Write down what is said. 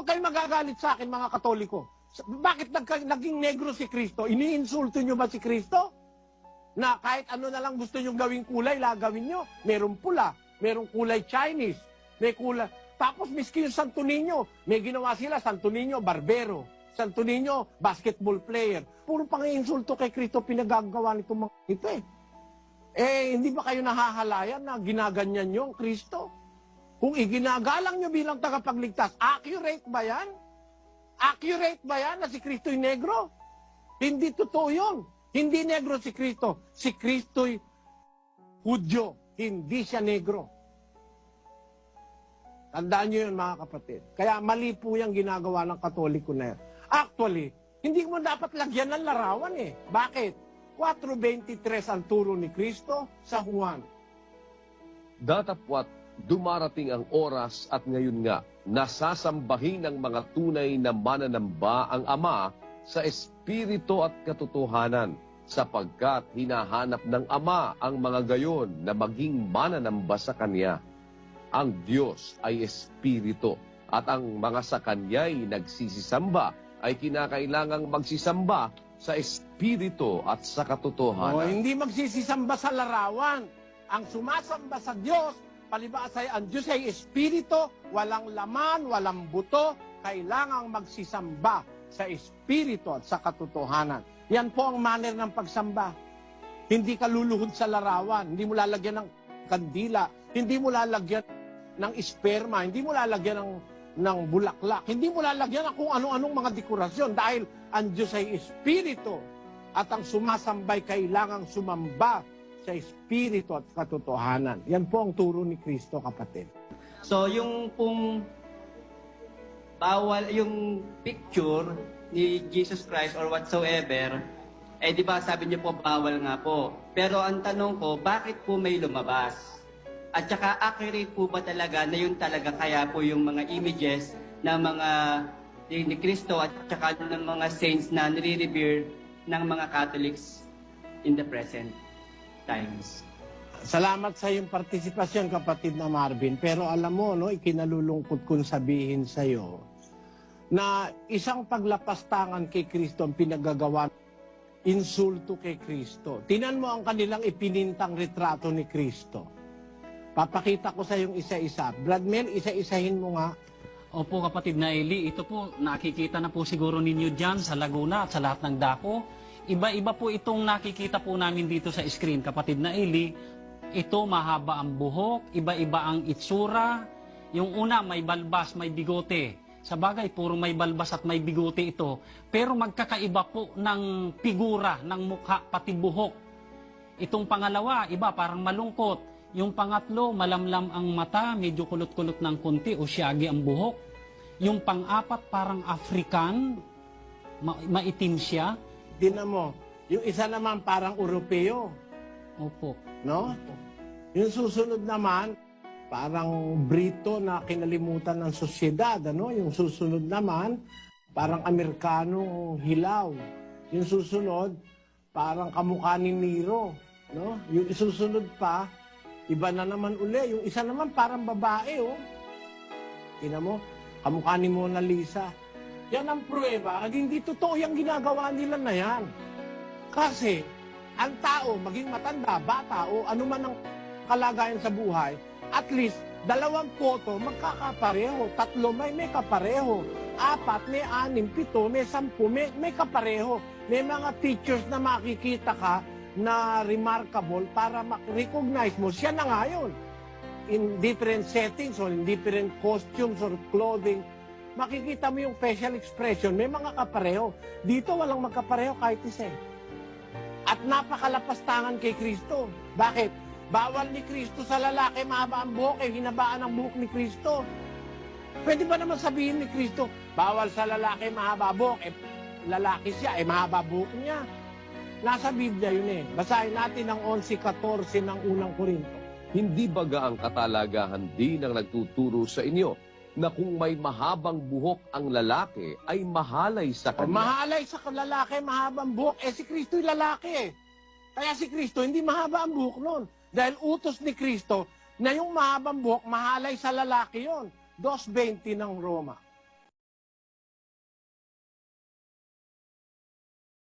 Huwag kayo magagalit sa akin, mga Katoliko. Bakit naging negro si Kristo? Iniinsulto nyo ba si Kristo? Na kahit ano na lang gusto nyo gawing kulay, gagawin nyo. Merong pula, merong kulay Chinese, may kulay. Tapos miski yung Santo Niño, may ginawa sila, Santo Niño, barbero. Santo Niño, basketball player. Puro pang-iinsulto kay Kristo pinagagawa nitong mga ito eh. Hindi ba kayo nahahalayan na ginaganyan nyo ang Kristo? Kung iginagalang nyo bilang tagapagligtas, accurate ba yan? Accurate ba yan na si Kristo'y negro? Hindi totoo yun. Hindi negro si Kristo. Si Kristo'y Hudyo. Hindi siya negro. Tandaan nyo yun, mga kapatid. Kaya mali po yung ginagawa ng Katoliko na yan. Actually, hindi mo dapat lagyan ng larawan eh. Bakit? 4:23 ang turo ni Kristo sa Juan. Datapwat dumarating ang oras at ngayon nga, nasasambahin ng mga tunay na mananamba ang Ama sa Espiritu at katotohanan, sapagkat hinahanap ng Ama ang mga gayon na maging mananamba sa Kanya. Ang Diyos ay Espiritu, at ang mga sa Kanya'y nagsisisamba ay kinakailangang magsisamba sa Espiritu at sa katotohanan. Hindi magsisisamba sa larawan. Ang sumasamba sa Diyos, palibhasa ang Diyos ay Espiritu, walang laman, walang buto, kailangang magsisamba sa Espiritu at sa katotohanan. Yan po ang manner ng pagsamba. Hindi ka luluhod sa larawan, hindi mo lalagyan ng kandila, hindi mo lalagyan ng esperma, hindi mo lalagyan ng bulaklak, hindi mo lalagyan ng kung ano-anong mga dekorasyon dahil ang Diyos ay Espiritu at ang sumasambay kailangang sumamba sa Espiritu at katotohanan. Yan po ang turo ni Kristo, kapatid. So, yung pong bawal, yung picture ni Jesus Christ or whatsoever, di ba sabi niyo po bawal nga po. Pero ang tanong ko, bakit po may lumabas? At saka accurate po ba talaga na yun talaga kaya po yung mga images ng mga ni Kristo at saka ng mga saints na nire-revere ng mga Catholics in the present times? Salamat sa iyong partisipasyon, kapatid na Marvin. Pero alam mo, no, ikinalulungkot kong sabihin sa iyo na isang paglapastangan kay Kristo ang pinagagawa, insulto kay Kristo. Tinan mo ang kanilang ipinintang retrato ni Kristo. Papakita ko sa iyong isa-isa. Bradmel, isa-isahin mo nga. Opo, kapatid na Eli, ito po, nakikita na po siguro ninyo dyan sa Laguna at sa lahat ng dako. Iba-iba po itong nakikita po namin dito sa screen, kapatid na Eli. Ito, mahaba ang buhok, iba-iba ang itsura. Yung una, may balbas, may bigote. Sa bagay, puro may balbas at may bigote ito. Pero magkakaiba po ng figura, ng mukha, pati buhok. Itong pangalawa, iba, parang malungkot. Yung pangatlo, malamlam ang mata, medyo kulot-kulot ng konti o shaggy ang buhok. Yung pang-apat, parang African, maitim siya. Tinan mo, yung isa naman parang Europeo. Opo. No? Yung susunod naman, parang Brito na kinalimutan ng sosyedad. Ano? Yung susunod naman, parang Amerikanong hilaw. Yung susunod, parang kamukha ni Nero. No? Yung susunod pa, iba na naman uli. Yung isa naman parang babae, oh. Tingnan mo, kamukha ni Mona Lisa. Yan ang pruweba. Hindi totoo yung ginagawa nila na yan. Kasi, ang tao, maging matanda, bata, o ano man ang kalagayan sa buhay, at least, 2 photo, magkakapareho. 3 may kapareho. 4, may 6, 7, may 10, may kapareho. May mga features na makikita ka na remarkable para ma-recognize mo, siya na nga yun. In different settings or in different costumes or clothing, makikita mo yung facial expression, may mga kapareho. Dito walang magkapareho kahit isa. At napakalapastangan kay Kristo. Bakit? Bawal ni Kristo sa lalaki mahaba ang buhok, hinabaan ang buhok ni Kristo. Pwede ba naman sabihin ni Kristo, bawal sa lalaki mahaba buhok, lalaki siya, mahaba buhok niya. Nasa Biblia yun eh. Basahin natin ang 11:14 ng unang Korinto. Hindi baga ang katalagahan din ang nagtuturo sa inyo na kung may mahabang buhok ang lalaki ay mahalay sa kanya? Mahalay sa lalaki, mahabang buhok. Si Kristo'y lalaki eh. Kaya si Kristo, hindi mahaba ang buhok noon. Dahil utos ni Kristo na yung mahabang buhok, mahalay sa lalaki yon. 2:20 ng Roma.